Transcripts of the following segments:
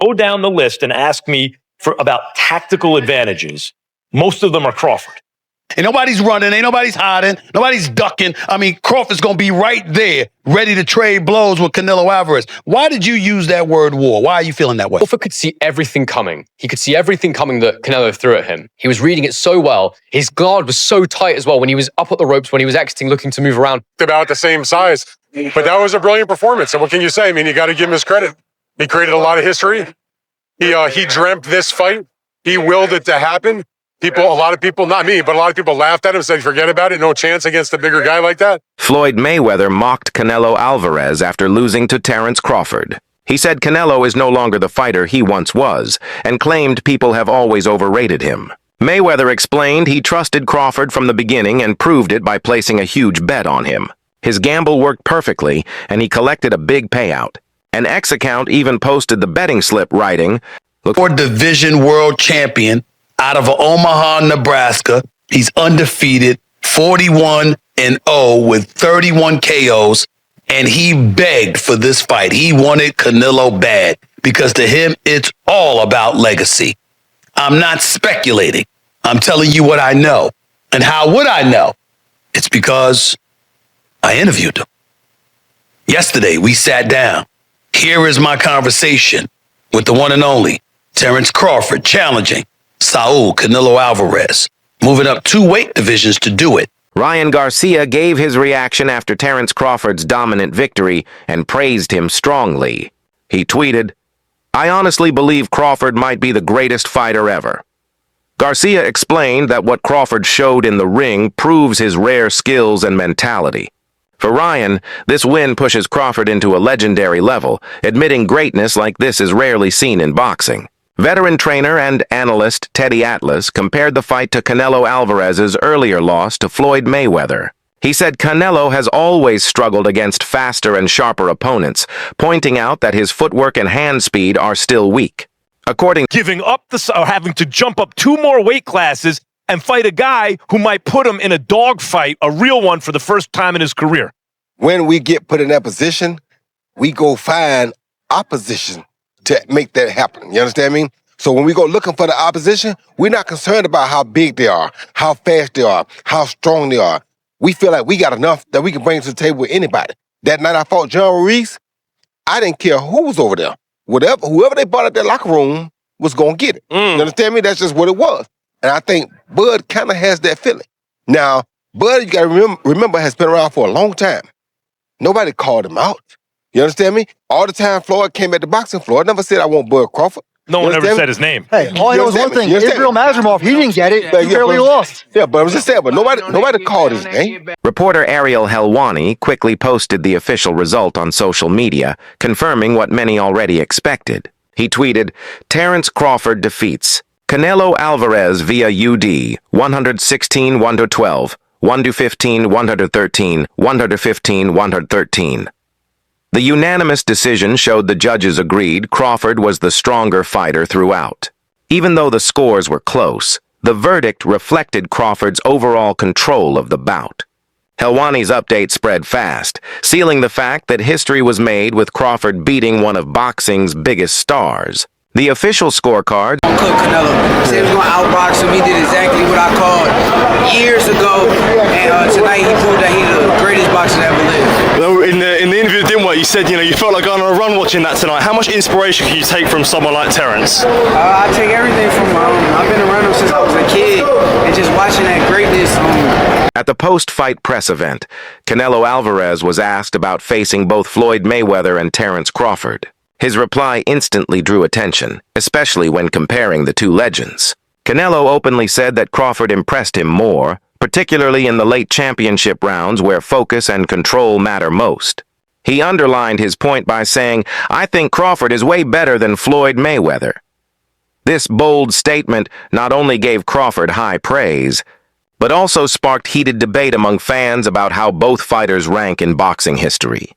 go down the list and ask me about tactical advantages, most of them are Crawford. Ain't nobody's running, ain't nobody's hiding, nobody's ducking. I mean, Crawford's going to be right there, ready to trade blows with Canelo Alvarez. Why did you use that word war? Why are you feeling that way? Crawford could see everything coming. He could see everything coming that Canelo threw at him. He was reading it so well. His guard was so tight as well when he was up at the ropes, when he was exiting, looking to move around. About the same size. But that was a brilliant performance. And what can you say? I mean, you got to give him his credit. He created a lot of history. He dreamt this fight. He willed it to happen. A lot of people, not me, but a lot of people laughed at him, said, forget about it, no chance against a bigger guy like that. Floyd Mayweather mocked Canelo Alvarez after losing to Terence Crawford. He said Canelo is no longer the fighter he once was, and claimed people have always overrated him. Mayweather explained he trusted Crawford from the beginning and proved it by placing a huge bet on him. His gamble worked perfectly, and he collected a big payout. An X account even posted the betting slip writing, "For division world champion out of Omaha, Nebraska. He's undefeated, 41-0 with 31 KOs, and he begged for this fight. He wanted Canelo bad because to him, it's all about legacy. I'm not speculating. I'm telling you what I know. And how would I know? It's because I interviewed him. Yesterday, we sat down. Here is my conversation with the one and only Terence Crawford challenging Saul Canelo Alvarez, moving up 2 weight divisions to do it." Ryan Garcia gave his reaction after Terence Crawford's dominant victory and praised him strongly. He tweeted, "I honestly believe Crawford might be the greatest fighter ever." Garcia explained that what Crawford showed in the ring proves his rare skills and mentality. For Ryan, this win pushes Crawford into a legendary level, admitting greatness like this is rarely seen in boxing. Veteran trainer and analyst Teddy Atlas compared the fight to Canelo Alvarez's earlier loss to Floyd Mayweather. He said Canelo has always struggled against faster and sharper opponents, pointing out that his footwork and hand speed are still weak. Giving up or having to jump up 2 more weight classes and fight a guy who might put him in a dogfight, a real one, for the first time in his career. When we get put in that position, we go find opposition to make that happen. You understand me? So when we go looking for the opposition, we're not concerned about how big they are, how fast they are, how strong they are. We feel like we got enough that we can bring to the table with anybody. That night I fought John Ruiz, I didn't care who was over there. Whoever they brought out that locker room was going to get it. You understand me? That's just what it was. And I think Bud kind of has that feeling. Now, Bud, you got to remember, has been around for a long time. Nobody called him out. You understand me? All the time Floyd came at the boxing floor, I never said I want Bud Crawford. No one ever said his name. Hey, all I know is one thing. Israel Mazrimov, he didn't get it. He barely lost. Yeah, but I was just saying, but nobody called his name. Reporter Ariel Helwani quickly posted the official result on social media, confirming what many already expected. He tweeted, "Terence Crawford defeats Canelo Alvarez via UD, 116-112, 115-113, 115-113. The unanimous decision showed the judges agreed Crawford was the stronger fighter throughout. Even though the scores were close, the verdict reflected Crawford's overall control of the bout. Helwani's update spread fast, sealing the fact that history was made with Crawford beating one of boxing's biggest stars. The official scorecard... Cook Canelo. Said he was going to outbox him. He did exactly what I called years ago, and tonight he proved that he's the greatest boxer that ever lived. In the interview that didn't work, you said, you felt like going on a run watching that tonight. How much inspiration can you take from someone like Terence? I take everything from him. I've been around him since I was a kid, and just watching that greatness. At the post-fight press event, Canelo Alvarez was asked about facing both Floyd Mayweather and Terence Crawford. His reply instantly drew attention, especially when comparing the two legends. Canelo openly said that Crawford impressed him more, particularly in the late championship rounds where focus and control matter most. He underlined his point by saying, "I think Crawford is way better than Floyd Mayweather." This bold statement not only gave Crawford high praise, but also sparked heated debate among fans about how both fighters rank in boxing history.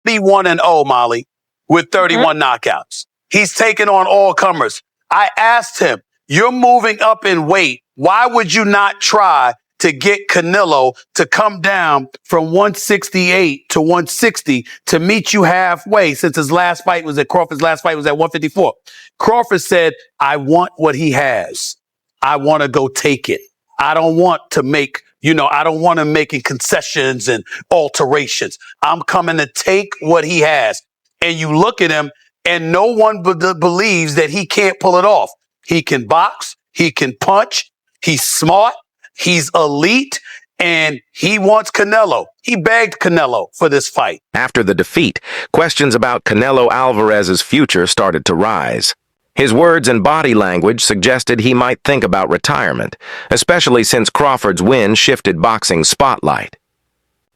31-0, Molly, with 31 knockouts. He's taken on all comers. I asked him, you're moving up in weight. Why would you not try to get Canelo to come down from 168 to 160 to meet you halfway, since his last fight was at Crawford's last fight was at 154. Crawford said, I want what he has. I want to go take it. I don't want to make, I don't want to make concessions and alterations. I'm coming to take what he has. And you look at him and no one believes that he can't pull it off. He can box. He can punch. He's smart. He's elite. And he wants Canelo. He begged Canelo for this fight. After the defeat, questions about Canelo Alvarez's future started to rise. His words and body language suggested he might think about retirement, especially since Crawford's win shifted boxing's spotlight.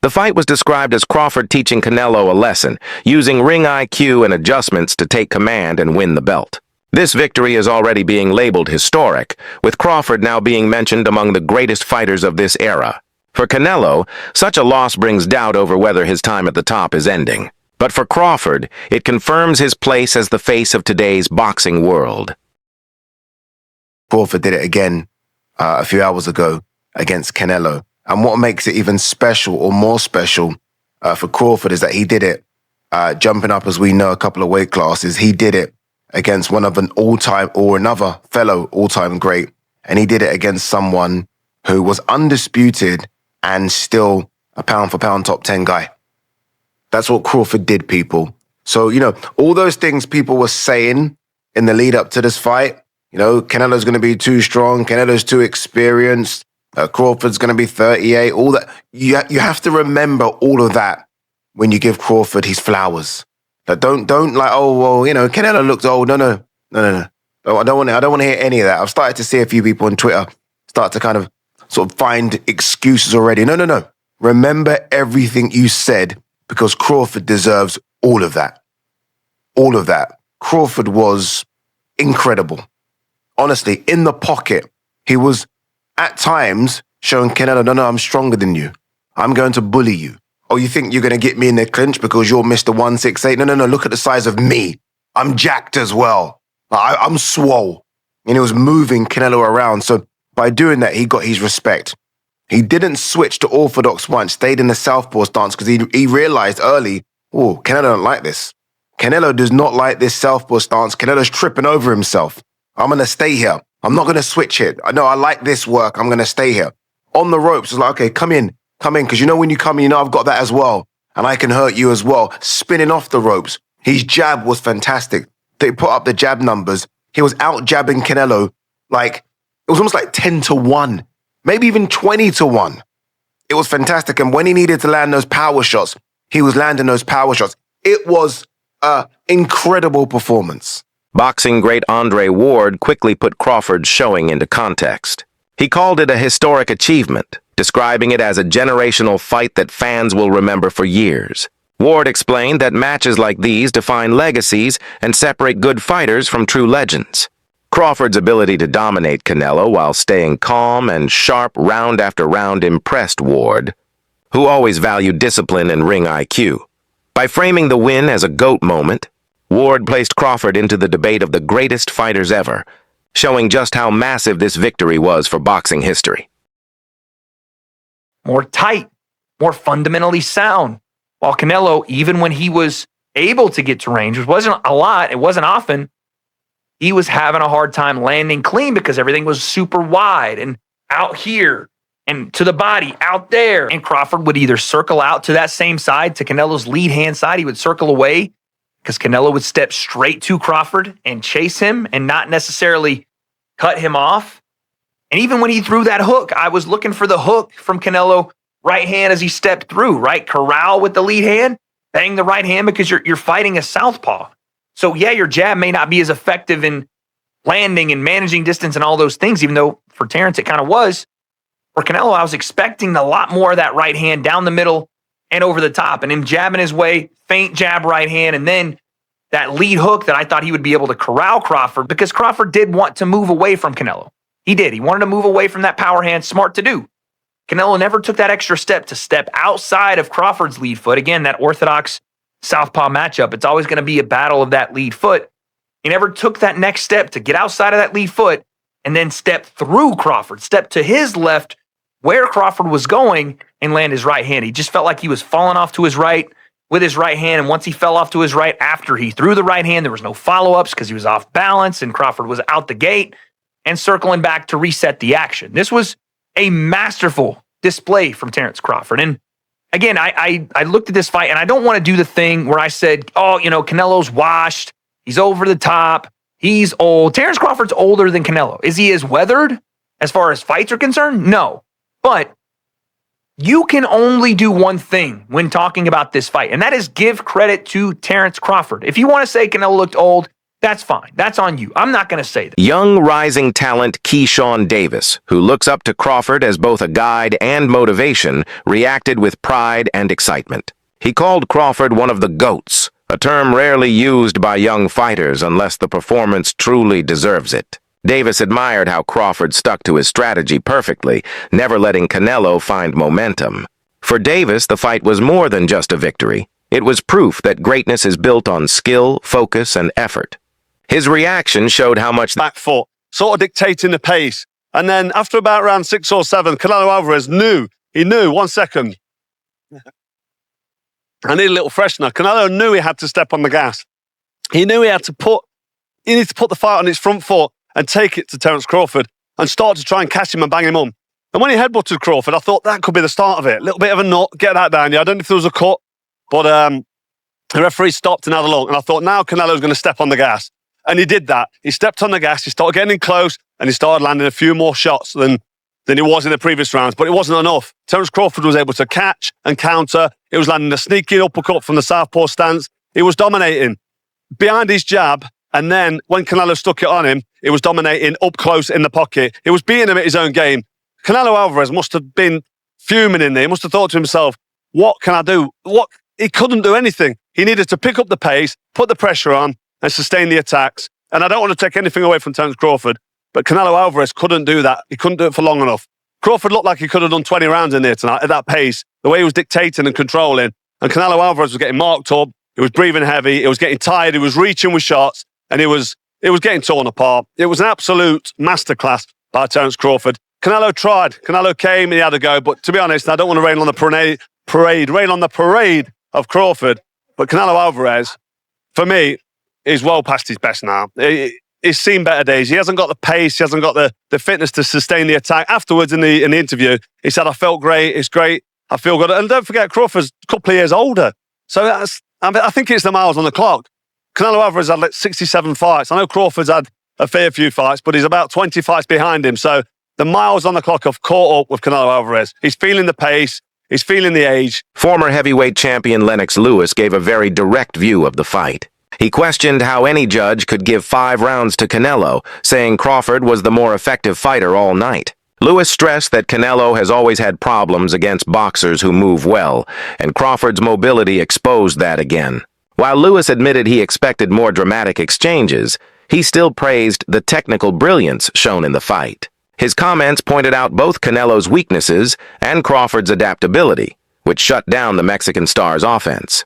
The fight was described as Crawford teaching Canelo a lesson, using ring IQ and adjustments to take command and win the belt. This victory is already being labeled historic, with Crawford now being mentioned among the greatest fighters of this era. For Canelo, such a loss brings doubt over whether his time at the top is ending. But for Crawford, it confirms his place as the face of today's boxing world. Crawford did it again a few hours ago against Canelo. And what makes it even special or more special for Crawford is that he did it jumping up, as we know, a couple of weight classes. He did it against one of an all-time or another fellow all-time great. And he did it against someone who was undisputed and still a pound-for-pound top 10 guy. That's what Crawford did, people. So, all those things people were saying in the lead up to this fight, Canelo's going to be too strong, Canelo's too experienced, Crawford's going to be 38, all that. You have to remember all of that when you give Crawford his flowers. Don't like, oh, well, Canelo looks old. No. I don't want to hear any of that. I've started to see a few people on Twitter start to kind of sort of find excuses already. No. Remember everything you said, because Crawford deserves all of that. All of that. Crawford was incredible. Honestly, in the pocket, he was at times showing Canelo, no, I'm stronger than you. I'm going to bully you. Oh, you think you're going to get me in the clinch because you're Mr. 168? No, look at the size of me. I'm jacked as well. I'm swole. And he was moving Canelo around. So by doing that, he got his respect. He didn't switch to orthodox once, stayed in the southpaw stance because he realized early, oh, Canelo don't like this. Canelo does not like this southpaw stance. Canelo's tripping over himself. I'm going to stay here. I'm not going to switch it. I know I like this work. I'm going to stay here. On the ropes, it's like, okay, come in. Because when you come in, I've got that as well. And I can hurt you as well. Spinning off the ropes. His jab was fantastic. They put up the jab numbers. He was out jabbing Canelo it was almost like 10-1. Maybe even 20-1. It was fantastic. And when he needed to land those power shots, he was landing those power shots. It was an incredible performance. Boxing great Andre Ward quickly put Crawford's showing into context. He called it a historic achievement, describing it as a generational fight that fans will remember for years. Ward explained that matches like these define legacies and separate good fighters from true legends. Crawford's ability to dominate Canelo while staying calm and sharp round after round impressed Ward, who always valued discipline and ring IQ. By framing the win as a GOAT moment, Ward placed Crawford into the debate of the greatest fighters ever, showing just how massive this victory was for boxing history. More tight, more fundamentally sound. While Canelo, even when he was able to get to range, which wasn't a lot, it wasn't often, he was having a hard time landing clean because everything was super wide and out here and to the body out there. And Crawford would either circle out to that same side, to Canelo's lead hand side. He would circle away because Canelo would step straight to Crawford and chase him and not necessarily cut him off. And even when he threw that hook, I was looking for the hook from Canelo right hand as he stepped through, right? Corral with the lead hand, bang the right hand because you're fighting a southpaw. So yeah, your jab may not be as effective in landing and managing distance and all those things, even though for Terence it kind of was. For Canelo, I was expecting a lot more of that right hand down the middle and over the top, and him jabbing his way, feint jab right hand, and then that lead hook that I thought he would be able to corral Crawford, because Crawford did want to move away from Canelo. He did. He wanted to move away from that power hand. Smart to do. Canelo never took that extra step to step outside of Crawford's lead foot. Again, that orthodox southpaw matchup, it's always going to be a battle of that lead foot. He never took that next step to get outside of that lead foot and then step through Crawford, step to his left where Crawford was going and land his right hand. He just felt like he was falling off to his right with his right hand. And once he fell off to his right after he threw the right hand, there was no follow-ups because he was off balance and Crawford was out the gate and circling back to reset the action. This was a masterful display from Terence Crawford. And again, I looked at this fight and I don't want to do the thing where I said, oh, Canelo's washed. He's over the top. He's old. Terence Crawford's older than Canelo. Is he as weathered as far as fights are concerned? No. But you can only do one thing when talking about this fight, and that is give credit to Terence Crawford. If you want to say Canelo looked old, that's fine. That's on you. I'm not going to say that. Young rising talent Keyshawn Davis, who looks up to Crawford as both a guide and motivation, reacted with pride and excitement. He called Crawford one of the GOATs, a term rarely used by young fighters unless the performance truly deserves it. Davis admired how Crawford stuck to his strategy perfectly, never letting Canelo find momentum. For Davis, the fight was more than just a victory. It was proof that greatness is built on skill, focus, and effort. His reaction showed how much back foot, sort of dictating the pace. And then after about round 6 or 7, Canelo Alvarez knew, 1 second. I need a little freshener. Canelo knew he had to step on the gas. He knew he needed to put the fight on his front foot and take it to Terence Crawford and start to try and catch him and bang him on. And when he headbutted Crawford, I thought that could be the start of it. A little bit of a nut, get that down. Yeah, I don't know if there was a cut, but the referee stopped and had a look. And I thought, now Canelo's going to step on the gas. And he did that. He stepped on the gas, he started getting in close, and he started landing a few more shots than he was in the previous rounds. But it wasn't enough. Terence Crawford was able to catch and counter. He was landing a sneaky uppercut from the southpaw stance. He was dominating behind his jab. And then when Canelo stuck it on him, he was dominating up close in the pocket. He was beating him at his own game. Canelo Alvarez must have been fuming in there. He must have thought to himself, what can I do? He couldn't do anything. He needed to pick up the pace, put the pressure on, and sustain the attacks. And I don't want to take anything away from Terence Crawford, but Canelo Alvarez couldn't do that. He couldn't do it for long enough. Crawford looked like he could have done 20 rounds in there tonight at that pace, the way he was dictating and controlling. And Canelo Alvarez was getting marked up. He was breathing heavy. He was getting tired. He was reaching with shots. And it was getting torn apart. It was an absolute masterclass by Terence Crawford. Canelo tried. Canelo came and he had a go. But to be honest, I don't want to rain on the parade of Crawford. But Canelo Alvarez, for me, is well past his best now. He's seen better days. He hasn't got the pace. He hasn't got the fitness to sustain the attack. Afterwards in the interview, he said, I felt great. It's great. I feel good. And don't forget, Crawford's a couple of years older. So I think it's the miles on the clock. Canelo Alvarez had like 67 fights. I know Crawford's had a fair few fights, but he's about 20 fights behind him. So the miles on the clock have caught up with Canelo Alvarez. He's feeling the pace. He's feeling the age. Former heavyweight champion Lennox Lewis gave a very direct view of the fight. He questioned how any judge could give 5 rounds to Canelo, saying Crawford was the more effective fighter all night. Lewis stressed that Canelo has always had problems against boxers who move well, and Crawford's mobility exposed that again. While Lewis admitted he expected more dramatic exchanges, he still praised the technical brilliance shown in the fight. His comments pointed out both Canelo's weaknesses and Crawford's adaptability, which shut down the Mexican star's offense.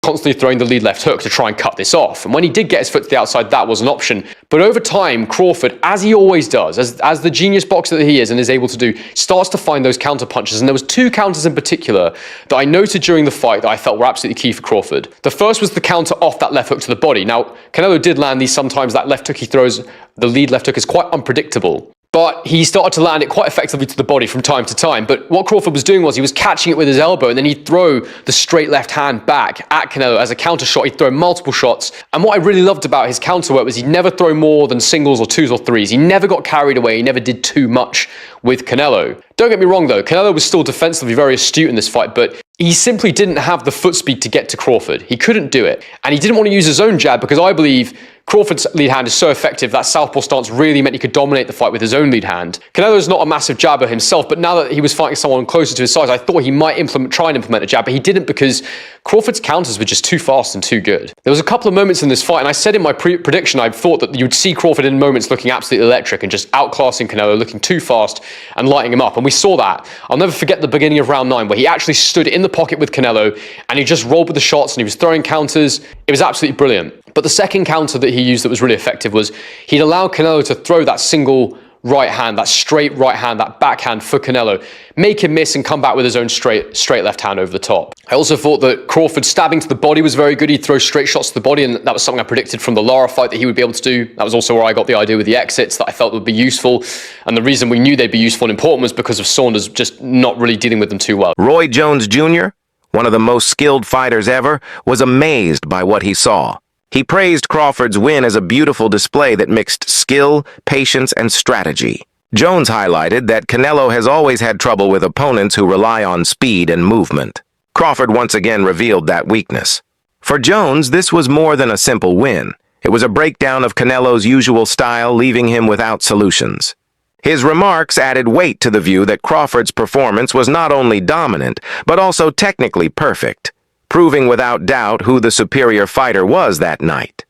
Constantly throwing the lead left hook to try and cut this off. And when he did get his foot to the outside, that was an option. But over time, Crawford, as he always does, as the genius boxer that he is and is able to do, starts to find those counter punches. And there was 2 counters in particular that I noted during the fight that I felt were absolutely key for Crawford. The first was the counter off that left hook to the body. Now, Canelo did land these sometimes. That left hook he throws, the lead left hook, is quite unpredictable. But he started to land it quite effectively to the body from time to time. But what Crawford was doing was he was catching it with his elbow, and then he'd throw the straight left hand back at Canelo as a counter shot. He'd throw multiple shots. And what I really loved about his counter work was he'd never throw more than singles or 2s or 3s. He never got carried away. He never did too much with Canelo. Don't get me wrong though, Canelo was still defensively very astute in this fight, but he simply didn't have the foot speed to get to Crawford. He couldn't do it. And he didn't want to use his own jab because I believe Crawford's lead hand is so effective that southpaw stance really meant he could dominate the fight with his own lead hand. Canelo's not a massive jabber himself, but now that he was fighting someone closer to his size, I thought he might try and implement a jab, but he didn't because Crawford's counters were just too fast and too good. There was a couple of moments in this fight, and I said in my prediction I thought that you'd see Crawford in moments looking absolutely electric and just outclassing Canelo, looking too fast and lighting him up, and we saw that. I'll never forget the beginning of round 9 where he actually stood in the pocket with Canelo and he just rolled with the shots and he was throwing counters. It was absolutely brilliant. But the second counter that he used that was really effective was he'd allow Canelo to throw that single right hand, that straight right hand, that backhand for Canelo, make him miss and come back with his own straight left hand over the top. I also thought that Crawford stabbing to the body was very good. He'd throw straight shots to the body, and that was something I predicted from the Lara fight that he would be able to do. That was also where I got the idea with the exits that I felt would be useful. And the reason we knew they'd be useful and important was because of Saunders just not really dealing with them too well. Roy Jones Jr., one of the most skilled fighters ever, was amazed by what he saw. He praised Crawford's win as a beautiful display that mixed skill, patience, and strategy. Jones highlighted that Canelo has always had trouble with opponents who rely on speed and movement. Crawford once again revealed that weakness. For Jones, this was more than a simple win. It was a breakdown of Canelo's usual style, leaving him without solutions. His remarks added weight to the view that Crawford's performance was not only dominant, but also technically perfect, proving without doubt who the superior fighter was that night.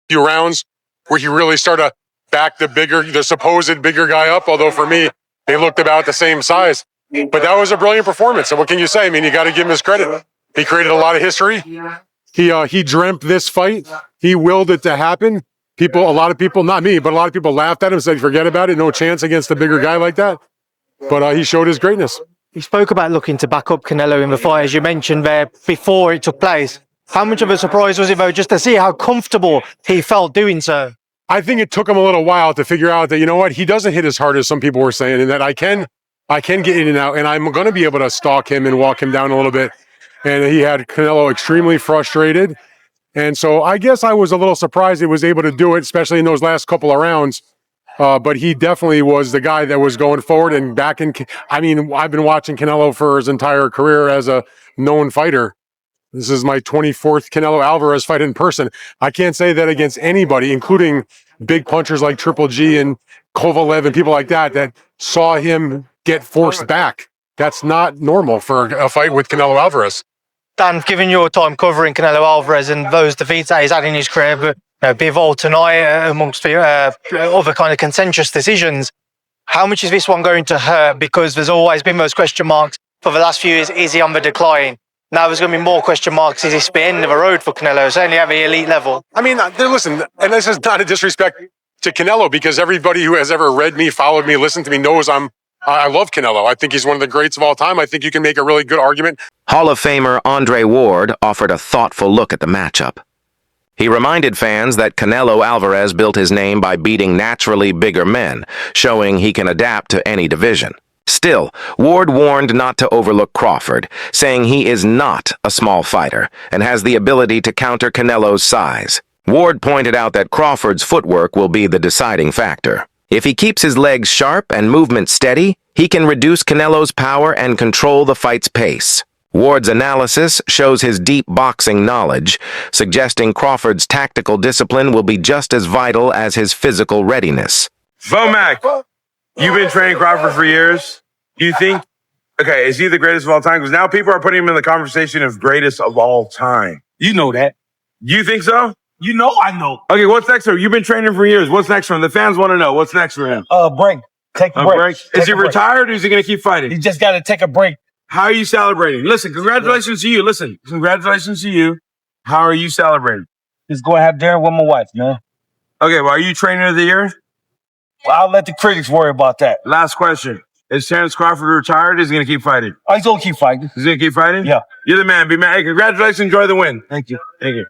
Few rounds where he really started to back the supposed bigger guy up, although for me, they looked about the same size. But that was a brilliant performance. And what can you say? I mean, you got to give him his credit. He created a lot of history. He dreamt this fight. He willed it to happen. A lot of people, not me, but a lot of people laughed at him, said, forget about it. No chance against a bigger guy like that. But he showed his greatness. He spoke about looking to back up Canelo in the fight, as you mentioned there, before it took place. How much of a surprise was it, though, just to see how comfortable he felt doing so? I think it took him a little while to figure out that, you know what, he doesn't hit as hard as some people were saying, and that I can get in and out, and I'm going to be able to stalk him and walk him down a little bit. And he had Canelo extremely frustrated. And so I guess I was a little surprised he was able to do it, especially in those last couple of rounds. But he definitely was the guy that was going forward and back in. I mean, I've been watching Canelo for his entire career as a known fighter. This is my 24th Canelo Alvarez fight in person. I can't say that against anybody, including big punchers like Triple G and Kovalev and people like that saw him get forced back. That's not normal for a fight with Canelo Alvarez. Dan, given your time covering Canelo Alvarez and those defeats that he's had in his career, but Bivol tonight, amongst other kind of contentious decisions, how much is this one going to hurt? Because there's always been those question marks for the last few years. Is he on the decline? Now there's going to be more question marks. Is this the end of the road for Canelo, certainly at the elite level? I mean, listen, and this is not a disrespect to Canelo, because everybody who has ever read me, followed me, listened to me knows I love Canelo. I think he's one of the greats of all time. I think you can make a really good argument. Hall of Famer Andre Ward offered a thoughtful look at the matchup. He reminded fans that Canelo Alvarez built his name by beating naturally bigger men, showing he can adapt to any division. Still, Ward warned not to overlook Crawford, saying he is not a small fighter and has the ability to counter Canelo's size. Ward pointed out that Crawford's footwork will be the deciding factor. If he keeps his legs sharp and movement steady, he can reduce Canelo's power and control the fight's pace. Ward's analysis shows his deep boxing knowledge, suggesting Crawford's tactical discipline will be just as vital as his physical readiness. Vomac, you've been training Crawford for years. Do you think, is he the greatest of all time? Because now people are putting him in the conversation of greatest of all time. You know that. You think so? You know I know. Okay, what's next for him? You've been training for years. What's next for him? The fans want to know. What's next for him? Break. Take a break. Is he retired or is he going to keep fighting? He just got to take a break. How are you celebrating? Listen, congratulations to you. Listen, congratulations to you. How are you celebrating? Just go and have dinner with my wife, man. Okay, well, are you trainer of the year? Well, I'll let the critics worry about that. Last question. Is Terence Crawford retired or is he going to keep fighting? He's going to keep fighting. He's going to keep fighting? Yeah. You're the man. Be man. Hey, congratulations. Enjoy the win. Thank you. Thank you.